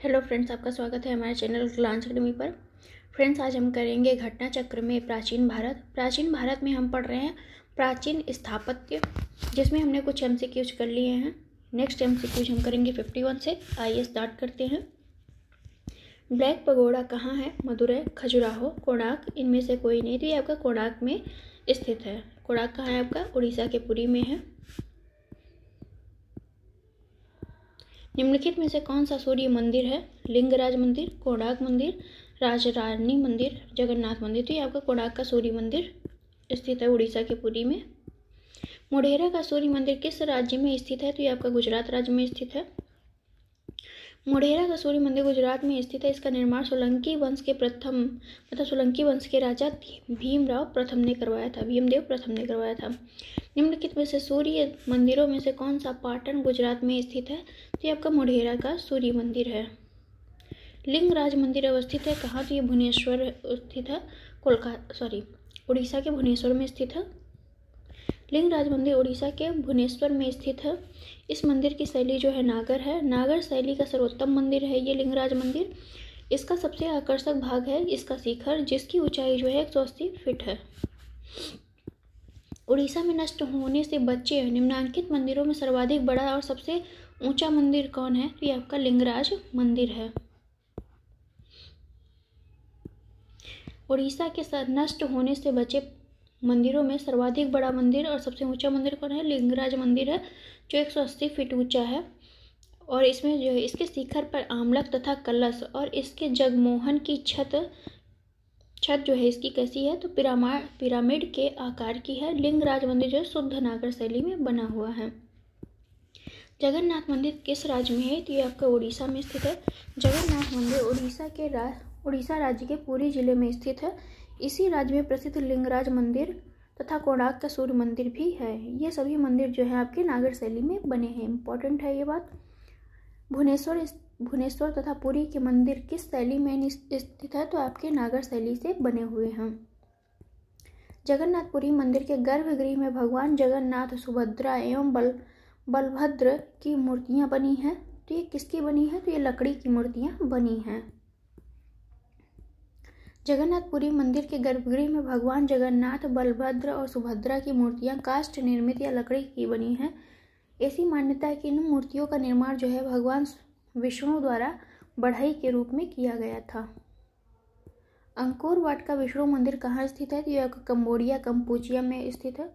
Hello friends, आपका स्वागत है हमारे चैनल ग्लांस अकेडमी पर। फ्रेंड्स, आज हम करेंगे घटना चक्र में प्राचीन भारत। प्राचीन भारत में हम पढ़ रहे हैं प्राचीन स्थापत्य, जिसमें हमने कुछ एमसीक्यूज कर लिए हैं। नेक्स्ट एमसीक्यूज हम करेंगे 51 से। आइए स्टार्ट करते हैं। ब्लैक पगोड़ा कहाँ है? मदुरै, खजुराहो, कोणार्क, इनमें से कोई नहीं। तो ये आपका कोणार्क में स्थित है। कोणार्क कहाँ है? आपका उड़ीसा के पुरी में है। निम्नलिखित में से कौन सा सूर्य मंदिर है? लिंगराज मंदिर, कोणार्क मंदिर, राजरानी मंदिर, जगन्नाथ मंदिर। तो ये आपका कोणार्क का सूर्य मंदिर स्थित है उड़ीसा के पुरी में। मोढेरा का सूर्य मंदिर किस राज्य में स्थित है? तो ये आपका गुजरात राज्य में स्थित है। मोढेरा का सूर्य मंदिर गुजरात में स्थित है। इसका निर्माण सोलंकी वंश के सोलंकी वंश के राजा भीमदेव प्रथम ने करवाया था। निम्नलिखित में से सूर्य मंदिरों में से कौन सा पाटन गुजरात में स्थित है? तो ये आपका मोढेरा का सूर्य मंदिर है। लिंगराज मंदिर अवस्थित है कहाँ? तो ये भुवनेश्वर स्थित है, उड़ीसा के भुवनेश्वर में स्थित है। लिंगराज मंदिर उड़ीसा के भुवनेश्वर में स्थित है। इस मंदिर की शैली जो है नागर है। नागर शैली का सर्वोत्तम मंदिर है ये लिंगराज मंदिर। इसका सबसे आकर्षक भाग है इसका शिखर, जिसकी ऊंचाई जो है 180 फीट है। उड़ीसा में नष्ट होने से बचे निम्नलिखित मंदिरों में सर्वाधिक बड़ा और सबसे ऊंचा मंदिर कौन है? तो ये आपका लिंगराज मंदिर है। उड़ीसा के नष्ट होने से बचे मंदिरों में सर्वाधिक बड़ा मंदिर और सबसे ऊंचा मंदिर कौन है? लिंगराज मंदिर है, जो 180 फीट ऊंचा है। और इसमें जो है इसके शिखर पर आमलक तथा कलश और इसके जगमोहन की छत जो है इसकी कैसी है? तो पिरामिड के आकार की है। लिंगराज मंदिर जो है शुद्ध नागर शैली में बना हुआ है। जगन्नाथ मंदिर किस राज्य में है? तो ये आपका उड़ीसा में स्थित है। जगन्नाथ मंदिर उड़ीसा राज्य के पुरी जिले में स्थित है। इसी राज्य में प्रसिद्ध लिंगराज मंदिर तथा कोणार्क का सूर्य मंदिर भी है। ये सभी मंदिर जो है आपके नागर शैली में बने हैं। इंपॉर्टेंट है ये बात। भुवनेश्वर तथा पुरी के मंदिर किस शैली में स्थित है? तो आपके नागर शैली से बने हुए हैं। जगन्नाथपुरी मंदिर के गर्भगृह में भगवान जगन्नाथ, सुभद्रा एवं बलभद्र की मूर्तियां बनी हैं। तो ये किसकी बनी है? तो ये लकड़ी की मूर्तियां बनी हैं। जगन्नाथपुरी मंदिर के गर्भगृह में भगवान जगन्नाथ, बलभद्र और सुभद्रा की मूर्तियां काष्ठ निर्मित या लकड़ी की बनी हैं। ऐसी मान्यता है कि इन मूर्तियों का निर्माण जो है भगवान विष्णु द्वारा बढ़ई के रूप में किया गया था। अंकोर वाट का विष्णु मंदिर कहाँ स्थित है? तो यह कंबोडिया में स्थित है।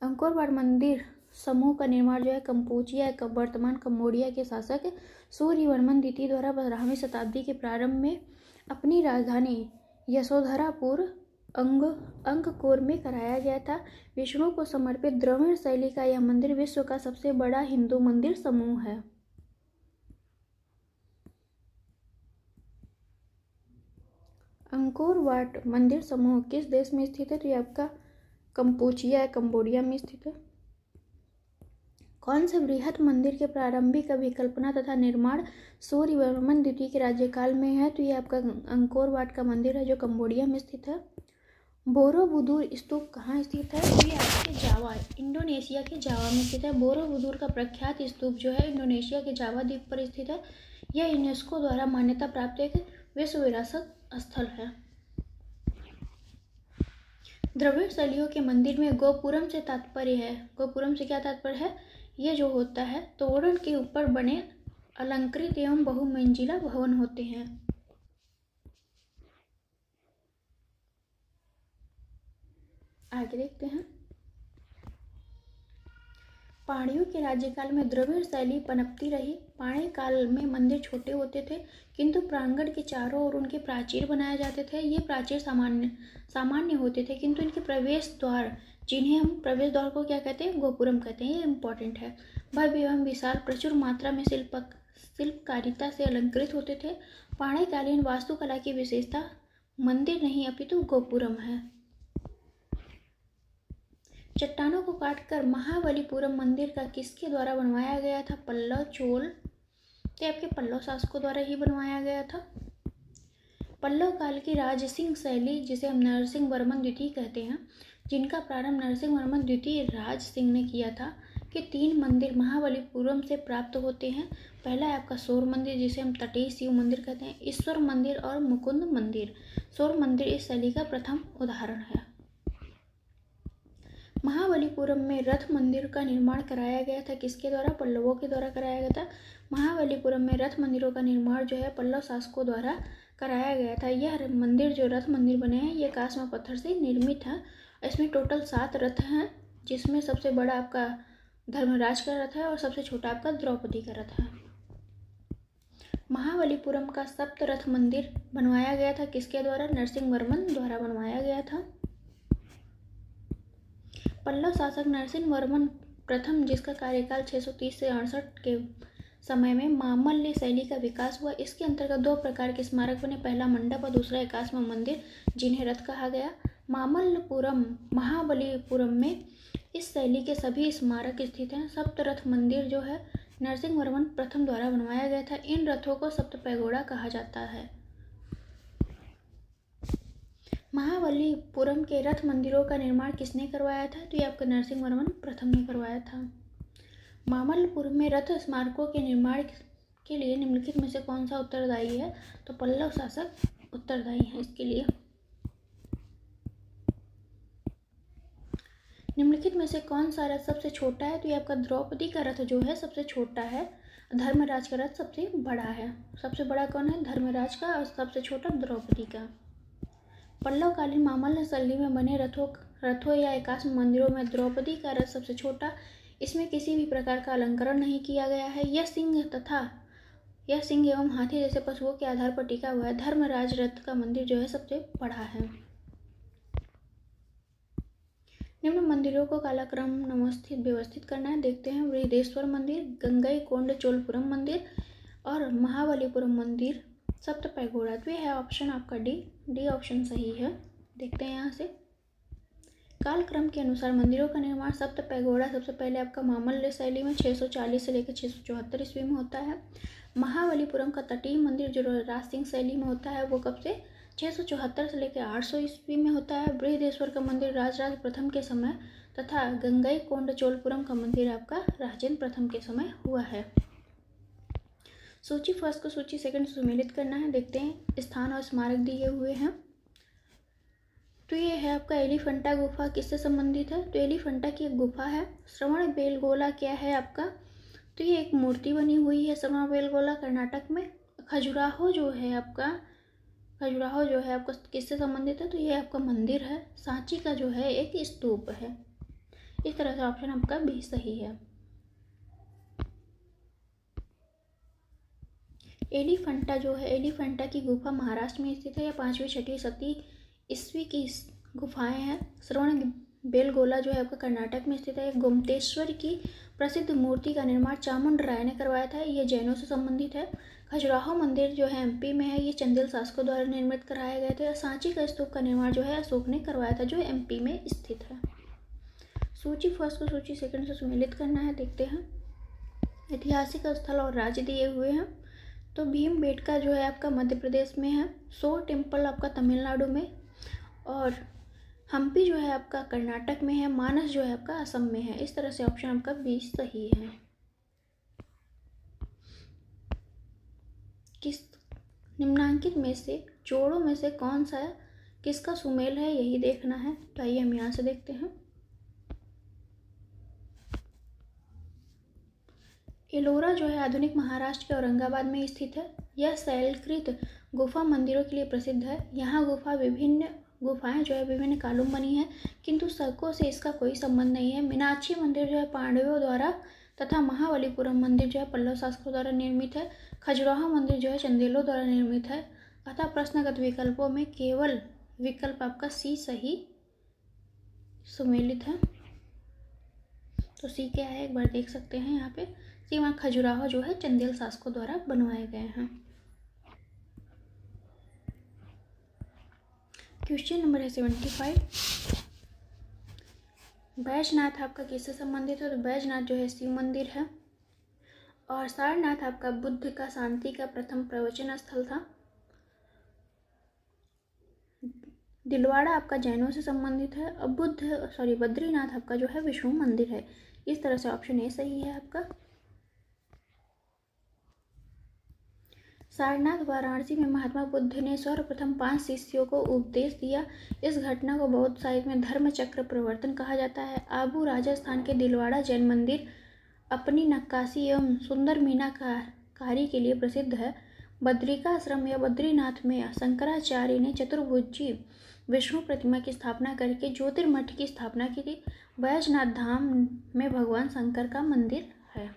अंकोर वाट मंदिर समूह का निर्माण जो है वर्तमान कंबोडिया के शासक सूर्यवर्मन द्वितीय द्वारा 12वीं शताब्दी के प्रारंभ में अपनी राजधानी यशोधरापुर अंककोर में कराया गया था। विष्णु को समर्पित द्रविड़ शैली का यह मंदिर विश्व का सबसे बड़ा हिंदू मंदिर समूह है। अंकोर वाट मंदिर समूह किस देश में स्थित है? तो ये आपका कंबोडिया में स्थित है। कौन से बृहत मंदिर के प्रारंभिक कल्पना तथा निर्माण सूर्यवर्मन द्वितीय के राज्यकाल में है? तो ये आपका अंकोर वाट का मंदिर है, जो कंबोडिया में स्थित है। बोरोबुदुर स्तूप कहाँ स्थित है? तो ये आपके इंडोनेशिया के जावा में स्थित है। बोरोबुदुर का प्रख्यात स्तूप जो है इंडोनेशिया के जावा द्वीप पर स्थित है। यह यूनेस्को द्वारा मान्यता प्राप्त एक विश्व विरासत स्थल है। द्रविड़ शैलियों के मंदिर में गोपुरम से तात्पर्य है। गोपुरम से क्या तात्पर्य है? ये जो होता है तोरण के ऊपर बने अलंकृत एवं बहुमंजिला भवन होते हैं। आगे देखते हैं। पांड्यों के राज्यकाल में द्रविड़ शैली पनपती रही। पांड्य काल में मंदिर छोटे होते थे, किंतु प्रांगण के चारों ओर उनके प्राचीर बनाए जाते थे। ये प्राचीर सामान्य होते थे, किंतु इनके प्रवेश द्वार, जिन्हें हम प्रवेश द्वार को क्या कहते हैं? गोपुरम कहते हैं। ये इंपॉर्टेंट है। भव्य एवं विशाल प्रचुर मात्रा में शिल्पकारिता से अलंकृत होते थे। पांड्यकालीन वास्तुकला की विशेषता मंदिर नहीं अपितु गोपुरम है। चट्टानों को काटकर महाबलीपुरम मंदिर का किसके द्वारा बनवाया गया था? पल्लव चोल। तो आपके पल्लव शासकों द्वारा ही बनवाया गया था। पल्लव काल की राजसिंह शैली, जिसे हम नरसिंह वर्मन द्वितीय कहते हैं, जिनका प्रारंभ नरसिंह वर्मन द्वितीय राज सिंह ने किया था, कि 3 मंदिर महाबलीपुरम से प्राप्त होते हैं। पहला है आपका सौर मंदिर, जिसे हम तटीय शिव मंदिर कहते हैं, ईश्वर मंदिर और मुकुंद मंदिर। सौर मंदिर इस शैली का प्रथम उदाहरण है। महाबलीपुरम में रथ मंदिर का निर्माण कराया गया था, किसके द्वारा? पल्लवों के द्वारा कराया गया था। महाबलीपुरम में रथ मंदिरों का निर्माण जो है पल्लव शासकों द्वारा कराया गया था। यह मंदिर जो रथ मंदिर बने हैं ये कास्म पत्थर से निर्मित है। इसमें टोटल 7 रथ हैं, जिसमें सबसे बड़ा आपका धर्मराज का रथ है और सबसे छोटा आपका द्रौपदी का रथ है। महाबलीपुरम का सप्त रथ मंदिर बनवाया गया था, किसके द्वारा? नरसिंहवर्मन द्वारा बनवाया गया था। पल्लव शासक नरसिंहवर्मन प्रथम, जिसका कार्यकाल 630 से 68 के समय में मामल्य शैली का विकास हुआ। इसके अंतर्गत 2 प्रकार के स्मारक बने, पहला मंडप और दूसरा एकाश्म मंदिर, जिन्हें रथ कहा गया। मामल्लपुरम महाबलीपुरम में इस शैली के सभी स्मारक स्थित हैं। सप्तरथ मंदिर जो है नरसिंहवर्मन प्रथम द्वारा बनवाया गया था। इन रथों को सप्त पैगोड़ा कहा जाता है। महाबलीपुरम के रथ मंदिरों का निर्माण किसने करवाया था? तो ये आपका नरसिंहवर्मन प्रथम ने करवाया था। मामल्लपुरम में रथ स्मारकों के निर्माण के लिए निम्नलिखित में से कौन सा उत्तरदायी है? तो पल्लव शासक उत्तरदायी है इसके लिए। निम्नलिखित में से कौन सा रथ सबसे छोटा है? तो ये आपका द्रौपदी का रथ जो है सबसे छोटा है। धर्मराज का रथ सबसे बड़ा है। सबसे बड़ा कौन है? धर्मराज का, और सबसे छोटा द्रौपदी का। पल्लवकालीन मामल्य शैली में बने रथों या एकाश्म मंदिरों में द्रौपदी का रथ सबसे छोटा, इसमें किसी भी प्रकार का अलंकरण नहीं किया गया है। यह सिंह एवं हाथी जैसे पशुओं के आधार पर टिका हुआ है। धर्मराज रथ का मंदिर जो है सबसे बड़ा है। निम्न मंदिरों को कालक्रम व्यवस्थित करना है। देखते हैं, बृहदेश्वर मंदिर, गंगईकोंड चोलपुरम मंदिर और महाबलीपुरम मंदिर सप्त पैगोड़ा। तो यह है ऑप्शन आपका डी ऑप्शन सही है। देखते हैं यहाँ से, कालक्रम के अनुसार मंदिरों का निर्माण सप्त पैगोड़ा सबसे पहले आपका मामल्य शैली में 640 से लेकर 674 ईस्वी में होता है। महाबलीपुरम का तटीय मंदिर जो राजसिंह शैली में होता है वो कब से? 674 से लेकर 800 ईस्वी में होता है। बृहदेश्वर का मंदिर राजराज प्रथम के समय तथा गंगईकोंड चोलपुरम का मंदिर आपका राजेंद्र प्रथम के समय हुआ है। सूची फर्स्ट को सूची सेकंड से सुमेलित करना है। देखते हैं, स्थान और स्मारक दिए हुए हैं। तो ये है आपका एलिफेंटा गुफा, किससे संबंधित है? तो एलिफेंटा की एक गुफा है। श्रवण बेलगोला क्या है आपका? तो ये एक मूर्ति बनी हुई है श्रवण बेलगोला, कर्नाटक में। खजुराहो जो है आपका किससे संबंधित है? तो ये आपका मंदिर है। सांची का जो है एक स्तूप है। इस तरह से ऑप्शन आपका बी सही है। एलिफेंटा की गुफा महाराष्ट्र में स्थित है। यह 5वीं 6वीं 7वीं ईस्वी की गुफाएं हैं। श्रवण बेलगोला जो है आपका कर्नाटक में स्थित है। गोमतेश्वर की प्रसिद्ध मूर्ति का निर्माण चामुंड राय ने करवाया था। यह जैनों से संबंधित है। खजुराहो मंदिर जो है एमपी में है, ये चंदेल शासकों द्वारा निर्मित कराए गए थे। सांची का स्तूप का निर्माण जो है अशोक ने करवाया था, जो एमपी में स्थित है। सूची फर्स्ट को सूची सेकंड से सुमेलित करना है। देखते हैं, ऐतिहासिक स्थल और राज्य दिए हुए हैं। तो भीमबेटका जो है आपका मध्य प्रदेश में है। सोर टेम्पल आपका तमिलनाडु में, और हम्पी जो है आपका कर्नाटक में है। मानस जो है आपका असम में है। इस तरह से ऑप्शन आपका बी सही है। किस निम्नांकित में से जोड़ों में से कौन सा किसका सुमेल है, यही देखना है। तो आइए हम यहाँ से देखते हैं। एलोरा जो है आधुनिक महाराष्ट्र के औरंगाबाद में स्थित है। यह शैलकृत गुफा मंदिरों के लिए प्रसिद्ध है। यहाँ गुफाएं जो है विभिन्न कालों में बनी है, किंतु शकों से इसका कोई संबंध नहीं है। मीनाक्षी मंदिर जो है पांडवों द्वारा तथा महाबलीपुरम मंदिर जो है पल्लव शासकों द्वारा निर्मित है। खजुराहो मंदिर जो है चंदेलों द्वारा निर्मित है। अतः प्रश्नगत विकल्पों में केवल विकल्प आपका सी सही सुमेलित है। तो सी क्या है एक बार देख सकते हैं यहाँ पे। सी वहाँ खजुराहो जो है चंदेल शासकों द्वारा बनवाए गए हैं। क्वेश्चन नंबर है 75। बैजनाथ आपका किससे संबंधित है? तो बैजनाथ जो है शिव मंदिर है। और सारनाथ आपका बुद्ध का शांति का प्रथम प्रवचन स्थल था। दिलवाड़ा आपका जैनों से संबंधित है। और बद्रीनाथ आपका जो है विष्णु मंदिर है। इस तरह से ऑप्शन ए सही है आपका। सारनाथ वाराणसी में महात्मा बुद्ध ने सर्वप्रथम 5 शिष्यों को उपदेश दिया। इस घटना को बौद्ध साहित्य में धर्म चक्र प्रवर्तन कहा जाता है। आबू राजस्थान के दिलवाड़ा जैन मंदिर अपनी नक्काशी एवं सुंदर मीनाकारी के लिए प्रसिद्ध है। बद्रिकाश्रम या बद्रीनाथ में शंकराचार्य ने चतुर्भुजी विष्णु प्रतिमा की स्थापना करके ज्योतिर्मठ की स्थापना की थी। बैजनाथ धाम में भगवान शंकर का मंदिर है।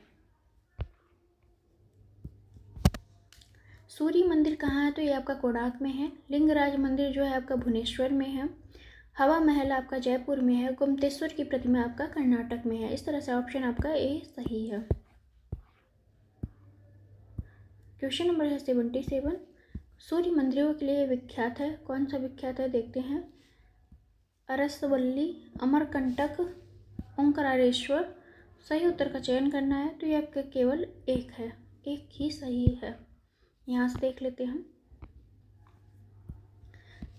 सूर्य मंदिर कहाँ है? तो ये आपका कोणार्क में है। लिंगराज मंदिर जो है आपका भुवनेश्वर में है। हवा महल आपका जयपुर में है। गोमतेश्वर की प्रतिमा आपका कर्नाटक में है। इस तरह से ऑप्शन आपका ए सही है। क्वेश्चन नंबर है 77। सूर्य मंदिरों के लिए विख्यात है। कौन सा विख्यात है देखते हैं। अरसवल्ली, अमरकंटक, ओंकारेश्वर। सही उत्तर का चयन करना है। तो ये आपका केवल एक है, एक ही सही है। यहाँ से देख लेते हैं।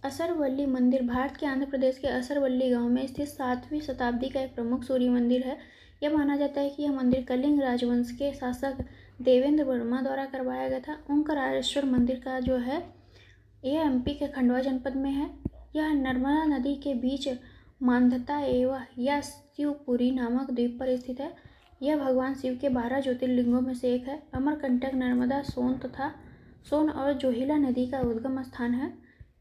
असरवल्ली मंदिर भारत के आंध्र प्रदेश के असरवल्ली गांव में स्थित 7वीं शताब्दी का एक प्रमुख सूर्य मंदिर है। यह माना जाता है कि यह मंदिर कलिंग राजवंश के शासक देवेंद्र वर्मा द्वारा करवाया गया था। ओंकारेश्वर मंदिर का जो है यह एमपी के खंडवा जनपद में है। यह नर्मदा नदी के बीच मांधाता एवं या शिवपुरी नामक द्वीप पर स्थित है। यह भगवान शिव के 12 ज्योतिर्लिंगों में से एक है। अमरकंटक नर्मदा, सोन और जोहिला नदी का उद्गम स्थान है।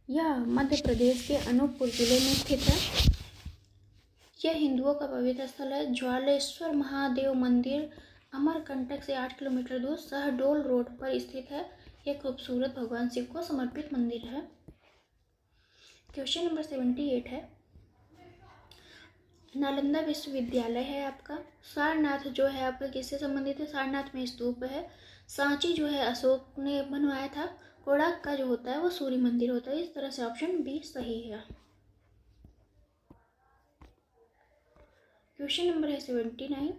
यह मध्य प्रदेश के अनूपपुर जिले में स्थित है। यह हिंदुओं का पवित्र स्थल है। ज्वालेश्वर महादेव मंदिर अमरकंटक से 8 किलोमीटर दूर सहडोल रोड पर स्थित है। यह खूबसूरत भगवान शिव को समर्पित मंदिर है। क्वेश्चन नंबर 78 है। नालंदा विश्वविद्यालय है आपका। सारनाथ जो है आपका किससे संबंधित है? सारनाथ में स्तूप है। सांची जो है अशोक ने बनवाया था। कोणार्क का जो होता है वो सूर्य मंदिर होता है। इस तरह से ऑप्शन बी सही है। क्वेश्चन नंबर है 79।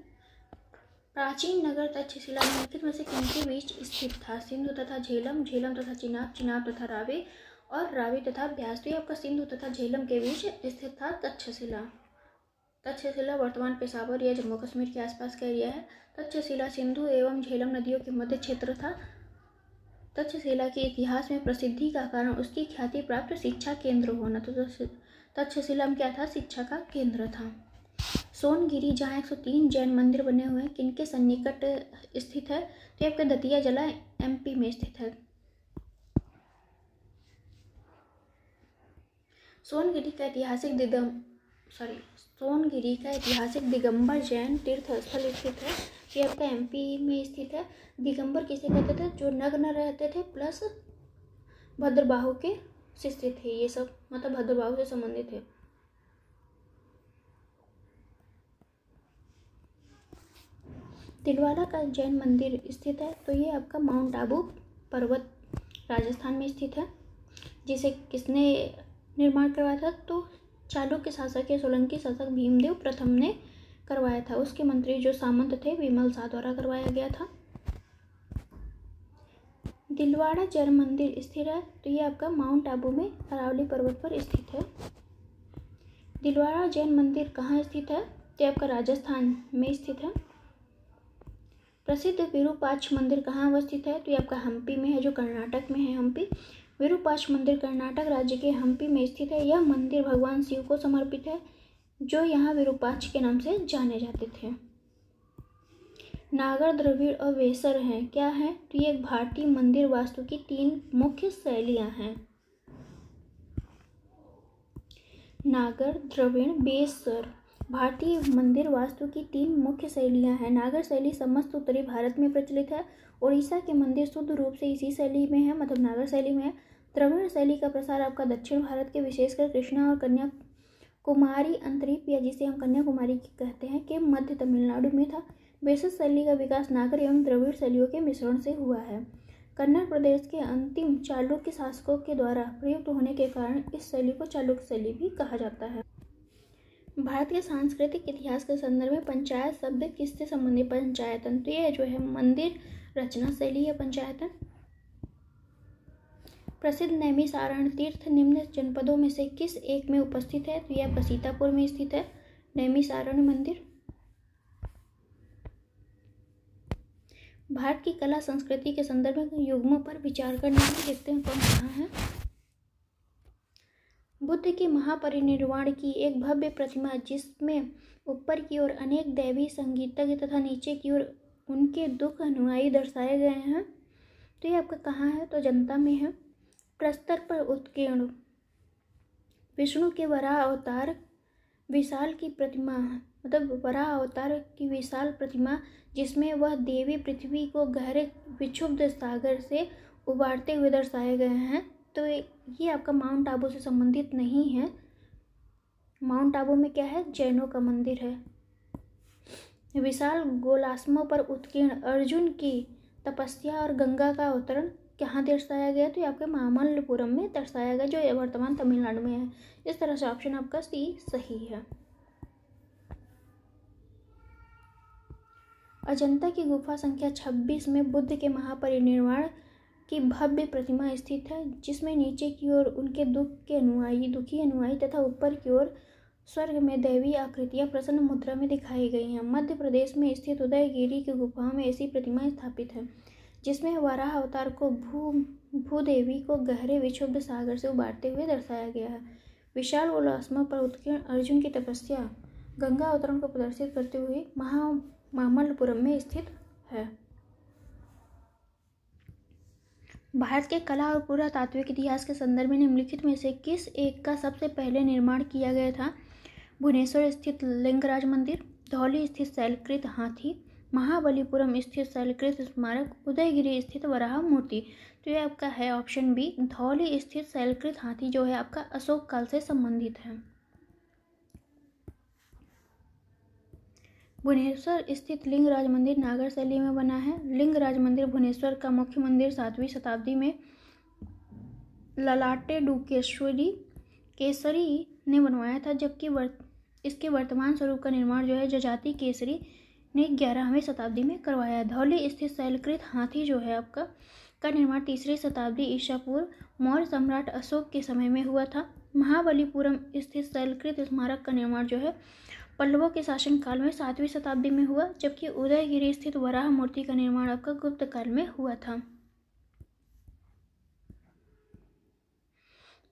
प्राचीन नगर तक्षशिला निम्नलिखित में से किनके बीच स्थित था? सिंधु तथा झेलम, झेलम तथा चिनाब, चिनाब तथा रावी और रावी तथा ब्यास। तो ये आपका सिंधु तथा झेलम के बीच स्थित था तक्षशिला। तक्षशिला वर्तमान पेशावर या जम्मू कश्मीर के आसपास का एरिया है। तक्षशिला सिंधु एवं झेलम नदियों के मध्य क्षेत्र था। तक्षशिला के इतिहास में प्रसिद्धि का कारण उसकी ख्याति प्राप्त शिक्षा केंद्र होना। तो तक्षशिला में क्या था? शिक्षा का केंद्र था। सोनगिरी जहाँ 103 जैन मंदिर बने हुए हैं किनके सन्निकट स्थित है? तो आपका दतिया जिला एमपी में स्थित है। सोनगिरी का ऐतिहासिक दिगंबर जैन तीर्थ स्थल स्थित है। ये आपका एमपी में स्थित है। दिगंबर किसे कहते थे? जो नग्न रहते थे प्लस भद्रबाहु के शिष्य थे। ये सब मतलब भद्रबाहु से संबंधित है। दिलवाड़ा का जैन मंदिर स्थित है। तो ये आपका माउंट आबू पर्वत राजस्थान में स्थित है। जिसे किसने निर्माण करवाया था? तो चालुक्य शासक या सोलंकी शासक भीमदेव प्रथम ने करवाया था। उसके मंत्री जो सामंत थे विमल शाह द्वारा करवाया गया था। दिलवाड़ा जैन मंदिर स्थित है। तो ये आपका माउंट आबू में अरावली पर्वत पर स्थित है। दिलवाड़ा जैन मंदिर कहाँ स्थित है? तो आपका राजस्थान में स्थित है। प्रसिद्ध विरूपाक्ष मंदिर कहाँ अवस्थित है? तो ये आपका हम्पी में है, जो कर्नाटक में है। हम्पी विरूपाक्ष मंदिर कर्नाटक राज्य के हम्पी में स्थित है। यह मंदिर भगवान शिव को समर्पित है, जो यहाँ विरूपाक्ष के नाम से जाने जाते थे। नागर, द्रविड़ और वेसर हैं, क्या है? तो ये भारतीय मंदिर वास्तु की 3 मुख्य शैलियाँ हैं। नागर, द्रविड़, वेसर भारतीय मंदिर वास्तु की 3 मुख्य शैलियाँ हैं। नागर शैली समस्त उत्तरी भारत में प्रचलित है। उड़ीसा के मंदिर शुद्ध रूप से इसी शैली में है, मतलब नागर शैली में है। द्रविड़ शैली का प्रसार आपका दक्षिण भारत के विशेषकर कृष्णा और कन्याकुमारी अंतरीप या जिसे हम कन्याकुमारी कहते हैं के मध्य तमिलनाडु में था। वेसर शैली का विकास नागर एवं द्रविड़ शैलियों के मिश्रण से हुआ है। कन्नड़ प्रदेश के अंतिम चालुक्य शासकों के द्वारा प्रयुक्त होने के कारण इस शैली को चालुक्य शैली भी कहा जाता है। भारत के सांस्कृतिक इतिहास के संदर्भ में पंचायत शब्द किससे संबंधित? पंचायतन। तो ये जो है मंदिर रचना शैली है पंचायतन। प्रसिद्ध नैमिषारण्य तीर्थ निम्न जनपदों में से किस एक में उपस्थित है? तो यह आपका सीतापुर में स्थित है नैमिषारण्य मंदिर। भारत की कला संस्कृति के संदर्भ में युग्मों पर विचार करने में देखते हैं कौन कहाँ है। बुद्ध के महापरिनिर्वाण की एक भव्य प्रतिमा जिसमें ऊपर की ओर अनेक दैवी संगीतज्ञ तथा नीचे की ओर उनके दुख अनुयायी दर्शाए गए हैं। तो ये आपका कहाँ है, तो जनता में है। प्रस्तर पर उत्कीर्ण विष्णु के वराह अवतार विशाल की प्रतिमा, मतलब वराह अवतार की विशाल प्रतिमा जिसमें वह देवी पृथ्वी को गहरे विक्षुब्ध सागर से उबारते हुए दर्शाए गए हैं। तो ये आपका माउंट आबू से संबंधित नहीं है। माउंट आबू में क्या है, जैनों का मंदिर है। विशाल गोलास्मों पर उत्कीर्ण अर्जुन की तपस्या और गंगा का अवतरण कहाँ दर्शाया गया, तो ये आपके मामल्लपुरम में दर्शाया गया, जो वर्तमान तमिलनाडु में है। इस तरह से ऑप्शन आपका सी सही है। अजंता की गुफा संख्या 26 में बुद्ध के महापरिनिर्वाण की भव्य प्रतिमा स्थित है, जिसमें नीचे की ओर उनके दुखी अनुयायी तथा ऊपर की ओर स्वर्ग में दैवी आकृतियां प्रसन्न मुद्रा में दिखाई गई हैं। मध्य प्रदेश में स्थित उदयगिरी की गुफाओं में ऐसी प्रतिमाएं स्थापित है, जिसमें वराह अवतार को भूदेवी को गहरे विक्षुब्ध सागर से उबारते हुए दर्शाया गया है। विशाल गोलास्मा पर उत्कीर्ण अर्जुन की तपस्या गंगा अवतरण को प्रदर्शित करते हुए मामल्लपुरम में स्थित है। भारत के कला और पुरातात्विक इतिहास के संदर्भ में निम्नलिखित में से किस एक का सबसे पहले निर्माण किया गया था? भुवनेश्वर स्थित लिंगराज मंदिर, धौली स्थित शैलकृत हाथी, महाबलीपुरम स्थित शैलकृत स्मारक, उदयगिरी स्थित वराह मूर्ति। तो ये आपका है ऑप्शन बी, धौली स्थित शैलकृत हाथी जो है आपका अशोक काल से संबंधित है। भुवनेश्वर स्थित लिंगराज मंदिर नागर शैली में बना है। लिंगराज मंदिर भुवनेश्वर का मुख्य मंदिर 7वीं शताब्दी में ललाटे केसरी ने बनवाया था, जबकि इसके वर्तमान स्वरूप का निर्माण जो है जजाति केसरी ने 11वीं शताब्दी में करवाया। धौली स्थित शैलकृत हाथी जो है आपका का निर्माण 3री शताब्दी ईसा पूर्व मौर्य सम्राट अशोक के समय में हुआ था। महाबलीपुरम स्थित शैलकृत स्मारक का निर्माण जो है पल्लवों के शासनकाल में 7वीं शताब्दी में हुआ, जबकि उदयगिरी स्थित वराह मूर्ति का निर्माण आपका गुप्त काल में हुआ था।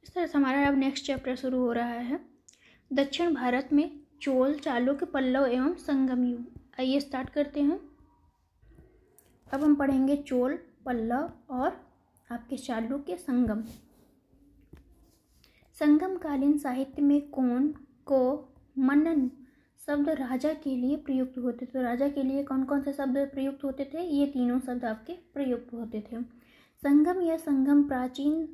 इस तरह से हमारा अब नेक्स्ट चैप्टर शुरू हो रहा है। दक्षिण भारत में चोल, चालुक्य, पल्लव एवं संगम युग। आइए स्टार्ट करते हैं। अब हम पढ़ेंगे चोल, पल्लव और आपके चालुक्य, संगम। संगमकालीन साहित्य में कौन को मनन शब्द राजा के लिए प्रयुक्त होते थे। तो राजा के लिए कौन कौन से शब्द प्रयुक्त होते थे, ये तीनों शब्द आपके प्रयुक्त होते थे। संगम या संगम प्राचीन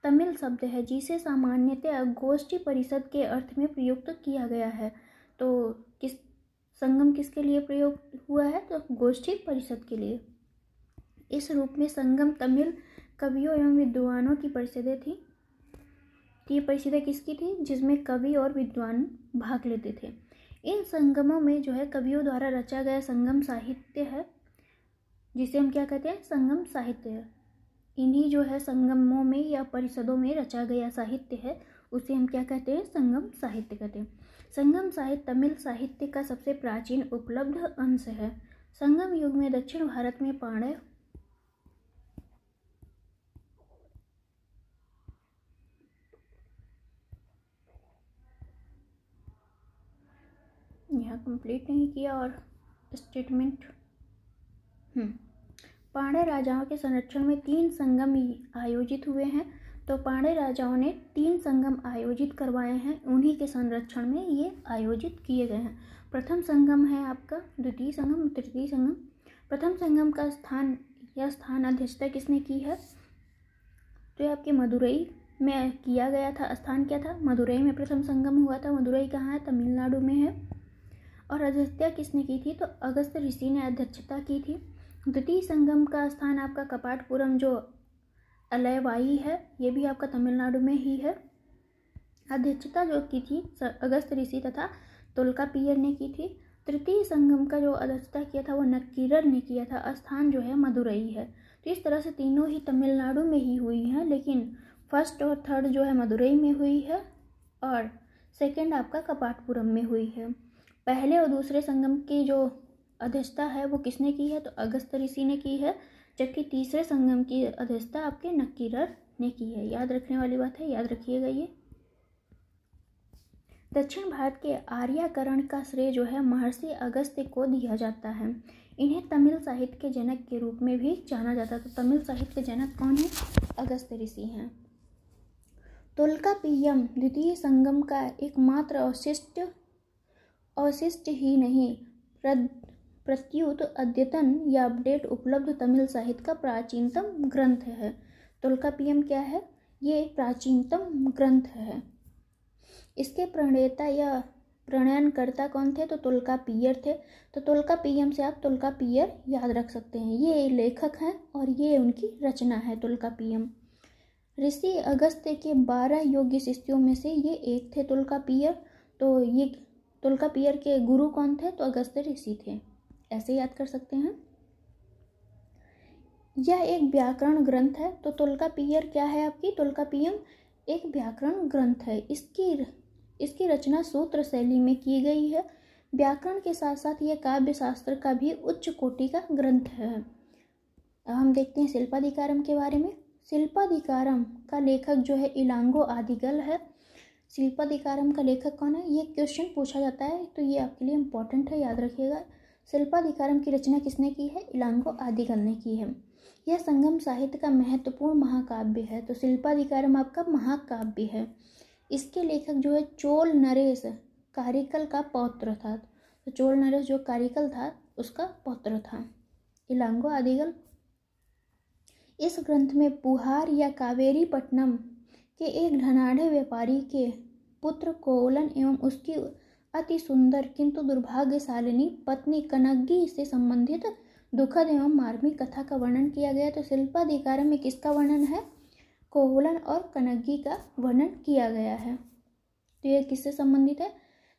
तमिल शब्द है, जिसे सामान्यतः गोष्ठी परिषद के अर्थ में प्रयुक्त किया गया है। तो संगम किसके लिए प्रयोग हुआ है, तो गोष्ठी परिषद के लिए। इस रूप में संगम तमिल कवियों एवं विद्वानों की परिषदें थी। ये परिषदें किसकी थी, जिसमें कवि और विद्वान भाग लेते थे। इन संगमों में जो है कवियों द्वारा रचा गया संगम साहित्य है, जिसे हम क्या कहते हैं, संगम साहित्य है। इन्हीं जो है संगमों में या परिषदों में रचा गया साहित्य है, उसे हम क्या कहते हैं, संगम साहित्य कहते हैं। संगम साहित्य तमिल साहित्य का सबसे प्राचीन उपलब्ध अंश है। संगम युग में दक्षिण भारत में पांड्य यहाँ कंप्लीट नहीं किया और स्टेटमेंट पांड्य राजाओं के संरक्षण में 3 संगम आयोजित हुए हैं। तो पांड्य राजाओं ने 3 संगम आयोजित करवाए हैं, उन्हीं के संरक्षण में ये आयोजित किए गए हैं। प्रथम संगम है आपका, द्वितीय संगम, तृतीय संगम। प्रथम संगम का स्थान अध्यक्षता किसने की है, तो ये आपके मदुरई में किया गया था। स्थान क्या था, मदुरई में प्रथम संगम हुआ था। मदुरई कहाँ है, तमिलनाडु में है। और अध्यक्षता किसने की थी, तो अगस्त ऋषि ने अध्यक्षता की थी। द्वितीय संगम का स्थान आपका कपाटपुरम जो अलैवाई है, ये भी आपका तमिलनाडु में ही है। अध्यक्षता जो की थी अगस्त ऋषि तथा तोल्कापियर ने की थी। तृतीय संगम का जो अध्यक्षता किया था वो नक्कीरर ने किया था। स्थान जो है मदुरई है। तो इस तरह से तीनों ही तमिलनाडु में ही हुई हैं, लेकिन फर्स्ट और थर्ड जो है मदुरई में हुई है और सेकंड आपका कपाटपुरम में हुई है। पहले और दूसरे संगम की जो अध्यक्षता है वो किसने की है, तो अगस्त ऋषि ने की है, जबकि तीसरे संगम की अध्यक्षता आपके नक्कीरर ने की है। याद रखने वाली बात है, याद रखिएगा ये। दक्षिण भारत के आर्याकरण का श्रेय जो है महर्षि अगस्त्य को दिया जाता है। इन्हें तमिल साहित्य के जनक के रूप में भी जाना जाता है। तो तमिल साहित्य के जनक कौन है, अगस्त्य ऋषि हैं। तोल्काप्पियम द्वितीय संगम का एकमात्र अवशिष्ट ही नहीं प्रत्युत अद्यतन या अपडेट उपलब्ध तमिल साहित्य का प्राचीनतम ग्रंथ है। तोल्काप्पियम क्या है, ये प्राचीनतम ग्रंथ है। इसके प्रणेता या प्रणयनकर्ता कौन थे, तो तोल्काप्पियर थे। तो तोल्काप्पियम से आप तोल्काप्पियर याद रख सकते हैं। ये लेखक हैं और ये उनकी रचना है तोल्काप्पियम। ऋषि अगस्त्य के 12 योग्य शिष्यों में से ये एक थे तोल्काप्पियर। तो ये तोल्काप्पियर के गुरु कौन थे, तो अगस्त्य ऋषि थे। ऐसे याद कर सकते हैं। यह एक व्याकरण ग्रंथ है। तो तोल्काप्पियर क्या है आपकी, तोल्काप्पियम एक व्याकरण ग्रंथ है। इसकी रचना सूत्र शैली में की गई है। व्याकरण के साथ साथ यह काव्य शास्त्र का भी उच्च कोटि का ग्रंथ है। अब हम देखते हैं शिल्पाधिकारम के बारे में। शिल्पाधिकारम का लेखक जो है इलांगो आदिगल है। शिल्पाधिकारम का लेखक कौन है, ये क्वेश्चन पूछा जाता है, तो ये आपके लिए इम्पोर्टेंट है, याद रखिएगा। शिल्पाधिकारम की रचना किसने की है, इलांगो आदिगल ने की है। यह संगम साहित्य का महत्वपूर्ण महाकाव्य है। तो शिल्पाधिकारम आपका महाकाव्य है। इसके लेखक जो है चोल नरेश कारिकल का पौत्र था। तो चोल नरेश जो कारिकल था उसका पौत्र था इलांगो आदिगल। इस ग्रंथ में पुहार या कावेरीपट्टनम के एक धनाढ़ व्यापारी के पुत्र कोवलन एवं उसकी अति सुंदर किंतु दुर्भाग्यशालिनी पत्नी कनग्गी से संबंधित दुखद एवं मार्मिक कथा का वर्णन किया गया। तो शिल्पाधिकारम में किसका वर्णन है, कोवलन और कनग्गी का वर्णन किया गया है। तो ये किससे संबंधित है,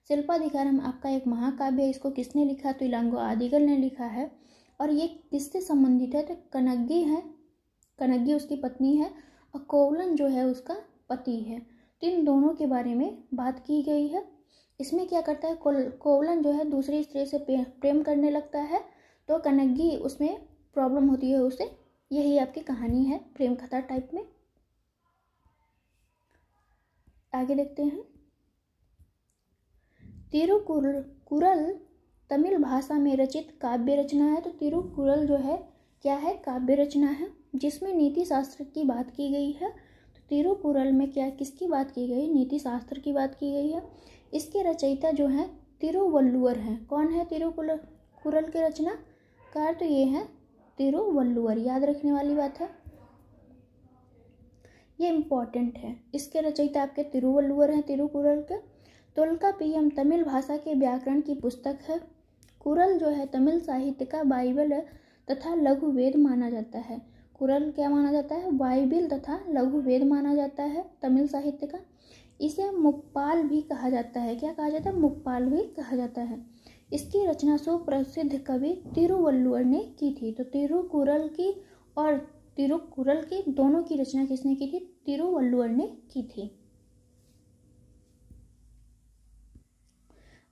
शिल्पाधिकारम आपका एक महाकाव्य है। इसको किसने लिखा, तो इलांगो आदिगल ने लिखा है। और ये किससे संबंधित है, तो कनग्गी है, कनग्गी उसकी पत्नी है और कोवलन जो है उसका पति है। तो इन दोनों के बारे में बात की गई है। इसमें क्या करता है, कोवलन जो है दूसरी स्त्री से प्रेम करने लगता है, तो कनग्गी उसमें प्रॉब्लम होती है उसे। यही आपकी कहानी है प्रेम कथा टाइप में। आगे देखते हैं। तिरुकुरल तमिल भाषा में रचित काव्य रचना है। तो तिरुकुरल जो है क्या है, काव्य रचना है जिसमें नीति शास्त्र की बात की गई है। तो तिरुकुरल में क्या किसकी बात की गई, नीति शास्त्र की बात की गई है। इसके रचयिता जो है तिरुवल्लुवर हैं। कौन है तिरुकुरल के रचनाकार, तो ये है तिरुवल्लुवर। याद रखने वाली बात है, ये इम्पॉर्टेंट है। इसके रचयिता आपके तिरुवल्लुवर हैं तिरुकुरल के। तोल्काप्पियम तमिल भाषा के व्याकरण की पुस्तक है। कुरल जो है तमिल साहित्य का बाइबल तथा लघु वेद माना जाता है। कुरल क्या माना जाता है, बाइबल तथा लघु वेद माना जाता है तमिल साहित्य का। इसे मुक्पाल भी कहा जाता है। क्या कहा जाता है, मुक्पाल भी कहा जाता है। इसकी रचना सुप्रसिद्ध कवि तिरुवल्लुवर ने की थी। तो तिरुकुरल की और तिरुकुरल की दोनों की रचना किसने की थी, तिरुवल्लुवर ने की थी।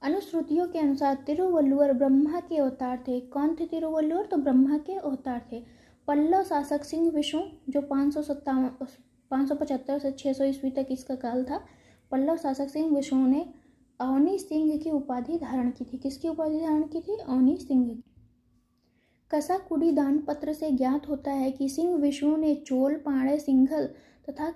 अनुश्रुतियों के अनुसार तिरुवल्लुवर ब्रह्मा के अवतार थे। कौन थे तिरुवल्लुवर, तो ब्रह्मा के अवतार थे। पल्लव शासक सिंह विष्णु जो 575 से 600 ईस्वी तक इसका काल था। पल्लव शासक सिंह विष्णु ने अवनी सिंह की उपाधि धारण की थी। किसकी उपाधि धारण की थी, अवनी सिंह। कसाकुडी दान पत्र से ज्ञात होता है कि सिंह विष्णु ने चोल, पांड्य, सिंघल तथा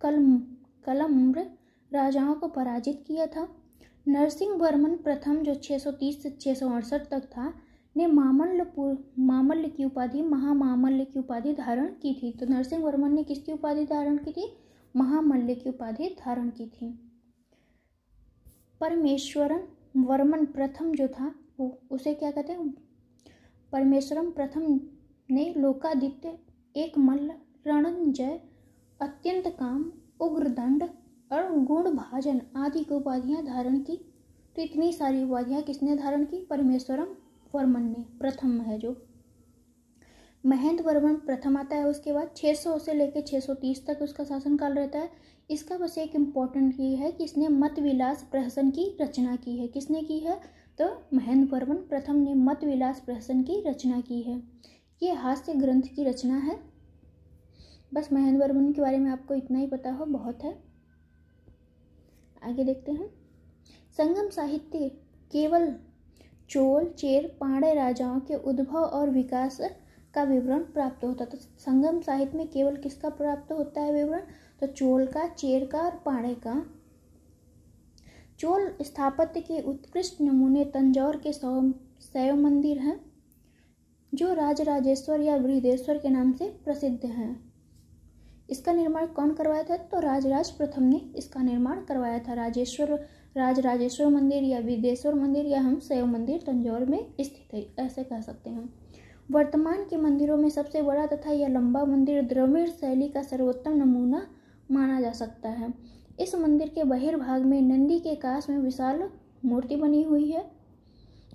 कलम्र राजाओं को पराजित किया था। नरसिंह वर्मन प्रथम जो 630 से 668 तक था ने मामल्य की उपाधि, महामामल्य की उपाधि धारण की थी। तो नरसिंह वर्मन ने किसकी उपाधि धारण की थी, महामल्य की उपाधि धारण की थी। परमेश्वरन वर्मन प्रथम जो था वो उसे क्या कहते हैं, परमेश्वरम प्रथम ने लोकादित्य, एक मल्ल, रणंजय, अत्यंत काम, उग्रदंड और गुणभाजन आदि की उपाधियां धारण की। तो इतनी सारी उपाधियां किसने धारण की, परमेश्वरम वर्मन ने, प्रथम है जो। महेंद्र वर्मन प्रथम आता है। उसके बाद 600 से लेकर 630 तक उसका शासनकाल रहता है। इसका बस एक इम्पॉर्टेंट ये है कि इसने मत विलास प्रहसन की रचना की है। किसने की है, तो महेंद्र वर्मन प्रथम ने मत विलास प्रहसन की रचना की है। ये हास्य ग्रंथ की रचना है। बस महेंद्र वर्मन के बारे में आपको इतना ही पता हो बहुत है। आगे देखते हैं। संगम साहित्य केवल चोल चेर पांड्य राजाओं के उद्भव और विकास का विवरण प्राप्त होता था। संगम साहित्य में केवल किसका प्राप्त होता है विवरण? तो चोल का, चेर का और पांड्य का। चोल स्थापत्य के उत्कृष्ट नमूने तंजौर के शैव मंदिर हैं, जो राजराजेश्वर या बृहदेश्वर के नाम से प्रसिद्ध हैं। इसका निर्माण कौन करवाया था? तो राजराज प्रथम ने इसका निर्माण करवाया था। राजराजेश्वर मंदिर या बृहदेश्वर मंदिर या हम शैव मंदिर तंजौर में स्थित है, ऐसे कह सकते हैं। वर्तमान के मंदिरों में सबसे बड़ा तथा यह लंबा मंदिर द्रविड़ शैली का सर्वोत्तम नमूना माना जा सकता है। इस मंदिर के बहिर्भाग में नंदी के कास में विशाल मूर्ति बनी हुई है,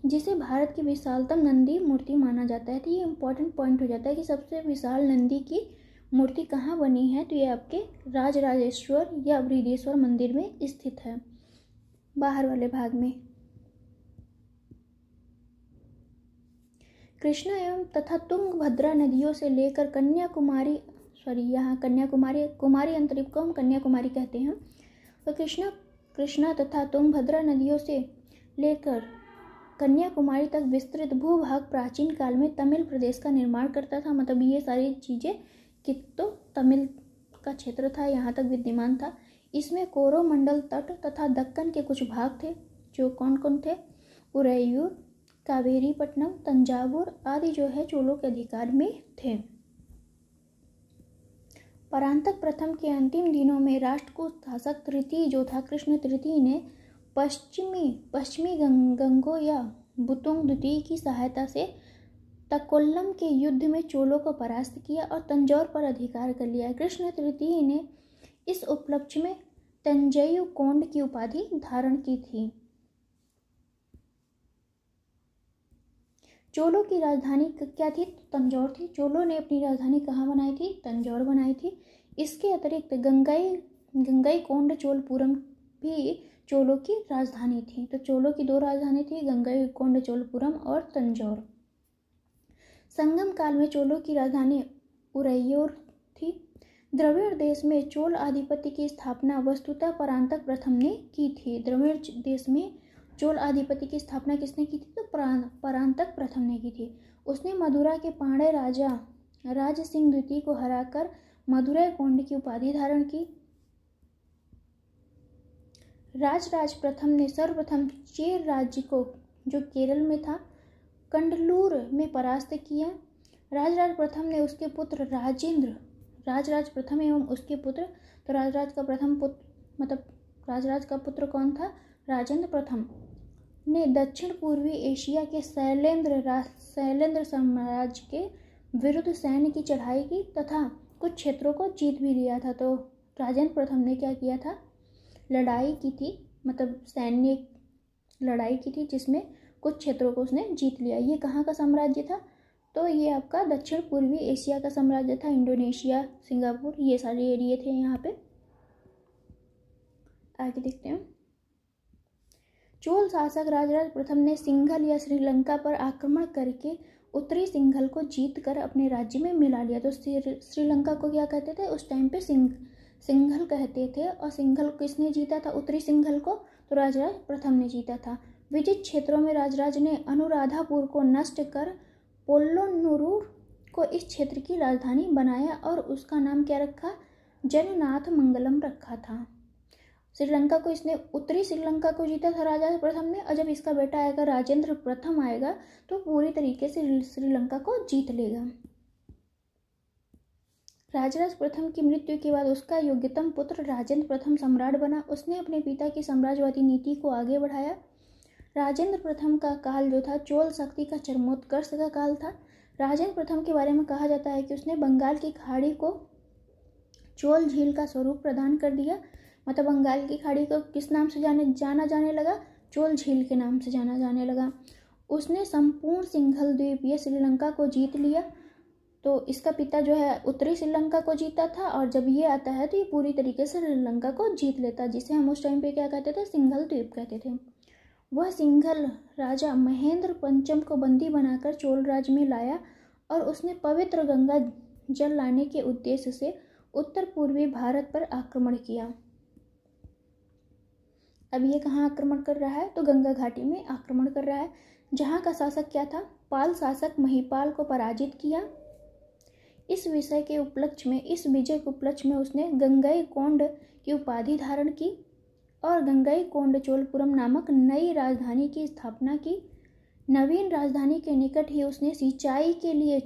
जिसे भारत की विशालतम नंदी मूर्ति माना जाता है। तो ये इंपॉर्टेंट पॉइंट हो जाता है कि सबसे विशाल नंदी की मूर्ति कहाँ बनी है? तो ये आपके राजराजेश्वर या बृहदेश्वर मंदिर में स्थित है, बाहर वाले भाग में। कृष्णा एवं तथा तुंगभद्रा नदियों से लेकर कन्याकुमारी, यहाँ कुमारी अंतरिक्ष को हम कन्याकुमारी कहते हैं। तो कृष्णा तथा तुंगभद्रा नदियों से लेकर कन्याकुमारी तक विस्तृत भूभाग प्राचीन काल में तमिल प्रदेश का निर्माण करता था। मतलब ये सारी चीज़ें तो तमिल का क्षेत्र था, यहाँ तक विद्यमान था। इसमें कोरोमंडल तट तथा दक्कन के कुछ भाग थे, जो कौन कौन थे? उरैयूर, कावेरीपट्टनम, तंजावुर आदि जो है चोलों के अधिकार में थे। परांतक प्रथम के अंतिम दिनों में राष्ट्रकूट शासक तृतीय जो था कृष्ण तृतीय ने पश्चिमी गंगों या बुतुंग द्वितीय की सहायता से तकोल्लम के युद्ध में चोलों को परास्त किया और तंजौर पर अधिकार कर लिया। कृष्ण तृतीय ने इस उपलक्ष्य में तंजयु कोंड की उपाधि धारण की थी। चोलों की राजधानी क्या थी? तंजौर थी। चोलों ने अपनी राजधानी कहाँ बनाई थी? तंजौर बनाई थी। इसके अतिरिक्त गंगई कोंड चोलपुरम भी चोलों की राजधानी थी। तो चोलों की 2 राजधानी थी, गंगई कोंड चोलपुरम और तंजौर। संगम काल में चोलों की राजधानी उरैयूर थी। द्रविड़ देश में चोल आधिपत्य की स्थापना वस्तुतः परांतक प्रथम ने की थी। द्रविड़ देश में चोल आधिपत्य की स्थापना किसने की थी? तो परांतक प्रथम ने की थी। उसने मदुरा के पांड्य राजा राज सिंह द्वितीय को हराकर मदुरै कोंड की उपाधि धारण की। राजराज प्रथम ने सर्वप्रथम चेर राज्य को, जो केरल में था, कंडलूर में परास्त किया। राजराज प्रथम ने उसके पुत्र राजराज प्रथम एवं उसके पुत्र, तो राजराज का प्रथम पुत्र मतलब राजराज का पुत्र कौन था? राजेंद्र प्रथम ने दक्षिण पूर्वी एशिया के शैलेंद्र साम्राज्य के विरुद्ध सैन्य की चढ़ाई की तथा कुछ क्षेत्रों को जीत भी लिया था। तो राजेंद्र प्रथम ने क्या किया था? लड़ाई की थी, मतलब सैन्य लड़ाई की थी, जिसमें कुछ क्षेत्रों को उसने जीत लिया। ये कहाँ का साम्राज्य था? तो ये आपका दक्षिण पूर्वी एशिया का साम्राज्य था। इंडोनेशिया, सिंगापुर, ये सारे एरिया थे यहाँ पे। आगे देखते हैं। चोल शासक राजराज प्रथम ने सिंघल या श्रीलंका पर आक्रमण करके उत्तरी सिंघल को जीत कर अपने राज्य में मिला लिया। तो श्रीलंका को क्या कहते थे उस टाइम पे? सिंघल कहते थे। और सिंघल किसने जीता था? उत्तरी सिंघल को तो राजराज प्रथम ने जीता था। विजित क्षेत्रों में राजराज ने अनुराधापुर को नष्ट कर पोल्लोनुरूर को इस क्षेत्र की राजधानी बनाया और उसका नाम क्या रखा? जननाथ मंगलम रखा था। श्रीलंका को इसने, उत्तरी श्रीलंका को जीता था राजराज प्रथम ने, और जब इसका बेटा आएगा राजेंद्र प्रथम आएगा तो पूरी तरीके से श्रीलंका को जीत लेगा। राजराज प्रथम की मृत्यु के बाद उसका योग्यतम पुत्र राजेंद्र प्रथम सम्राट बना। उसने अपने पिता की साम्राज्यवादी नीति को आगे बढ़ाया। राजेंद्र प्रथम का काल जो था चोल शक्ति का चरमोत्कर्ष का काल था। राजेंद्र प्रथम के बारे में कहा जाता है कि उसने बंगाल की खाड़ी को चोल झील का स्वरूप प्रदान कर दिया। मतलब बंगाल की खाड़ी को किस नाम से जाना जाने लगा? चोल झील के नाम से जाना जाने लगा। उसने संपूर्ण सिंघल द्वीपीय श्रीलंका को जीत लिया। तो इसका पिता जो है उत्तरी श्रीलंका को जीता था, और जब ये आता है तो ये पूरी तरीके से श्रीलंका को जीत लेता, जिसे हम उस टाइम पे क्या कहते थे? सिंघल द्वीप कहते थे। वह सिंघल राजा महेंद्र पंचम को बंदी बनाकर चोल राज्य में लाया और उसने पवित्र गंगा जल लाने के उद्देश्य से उत्तर पूर्वी भारत पर आक्रमण किया। अब ये कहाँ आक्रमण कर रहा है? तो गंगा घाटी में आक्रमण कर रहा है, जहाँ का शासक क्या था? पाल शासक महिपाल को पराजित किया। इस विजय के उपलक्ष्य में उसने गंगईकोंड की उपाधि धारण की और गंगईकोंड चोलपुरम नामक नई राजधानी की स्थापना की। नवीन राजधानी के निकट ही उसने सिंचाई के लिए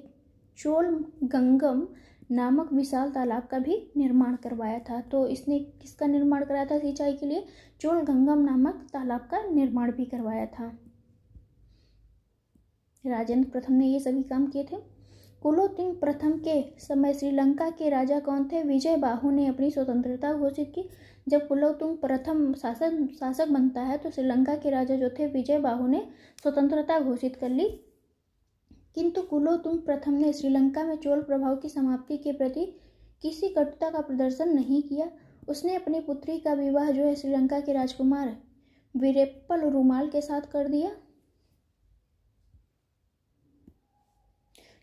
चोलगंगम नामक विशाल तालाब का भी निर्माण करवाया था। तो इसने किसका निर्माण कराया था सिंचाई के लिए? चोलगंगम नामक तालाब का निर्माण भी करवाया था। राजेंद्र प्रथम ने ये सभी काम किए थे। कुलोत्तुंग प्रथम के समय श्रीलंका के राजा कौन थे? विजय बाहु ने अपनी स्वतंत्रता घोषित की। जब कुलोत्तुंग प्रथम शासक बनता है तो श्रीलंका के राजा जो थे विजय बाहु ने स्वतंत्रता घोषित कर ली। किंतु कुलोत्तुंग प्रथम ने श्रीलंका में चोल प्रभाव की समाप्ति के प्रति किसी कटुता का प्रदर्शन नहीं किया। उसने अपनी पुत्री का विवाह जो है श्रीलंका के राजकुमार वीरेप्पल रुमाल के साथ कर दिया।